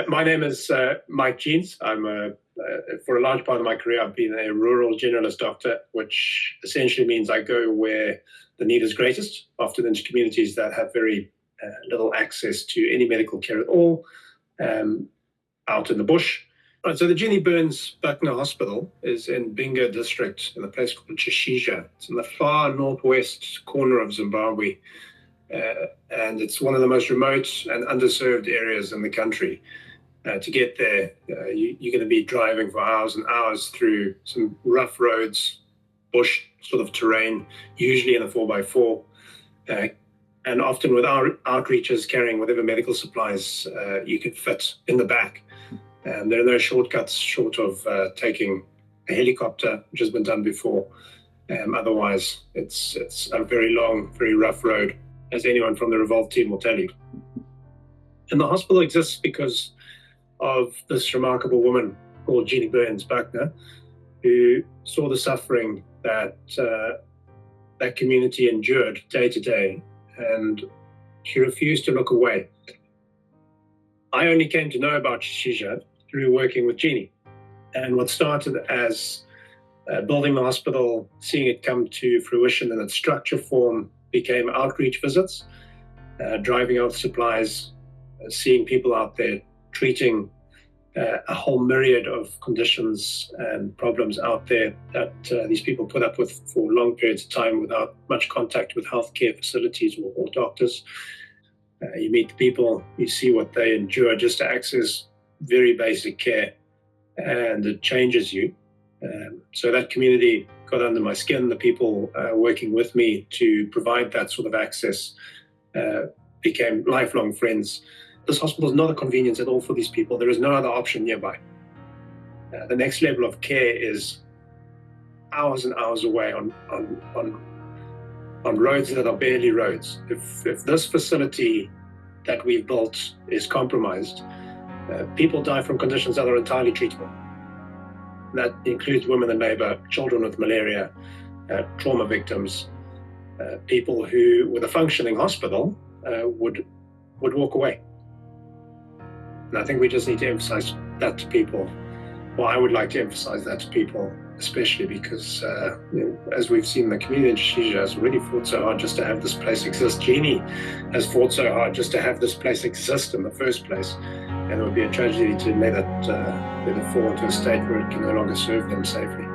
My name is Mike Jeans. For a large part of my career, I've been a rural generalist doctor, which essentially means I go where the need is greatest, often into communities that have very little access to any medical care at all, out in the bush. Right, so the Jeannie Burns Buckner Hospital is in Binga district in a place called Chishija. It's in the far northwest corner of Zimbabwe. And it's one of the most remote and underserved areas in the country. To get there, you're going to be driving for hours and hours through some rough roads, bush sort of terrain, usually in a 4x4, and often with our outreachers carrying whatever medical supplies you could fit in the back. There are no shortcuts short of taking a helicopter, which has been done before. Otherwise, it's a very long, very rough road, as anyone from the Revolve team will tell you. And the hospital exists because of this remarkable woman called Jeannie Burns Buckner, who saw the suffering that that community endured day to day, and she refused to look away. I only came to know about Chishija through working with Jeannie. And what started as building the hospital, seeing it come to fruition in its structure form, became outreach visits, driving out supplies, seeing people out there, treating a whole myriad of conditions and problems out there that these people put up with for long periods of time without much contact with healthcare facilities or doctors. You meet the people, you see what they endure just to access very basic care, and it changes you. So that community got under my skin. The people working with me to provide that sort of access became lifelong friends. This hospital is not a convenience at all for these people. There is no other option nearby. The next level of care is hours and hours away on roads that are barely roads. If this facility that we've built is compromised, people die from conditions that are entirely treatable. That includes women in labor, children with malaria, trauma victims, people who, with a functioning hospital, would walk away. And I think we just need to emphasize that to people. Well, I would like to emphasize that to people, especially because, as we've seen, the community in Chishija has really fought so hard just to have this place exist. Jeannie has fought so hard just to have this place exist in the first place. And it would be a tragedy to let it fall into a state where it can no longer serve them safely.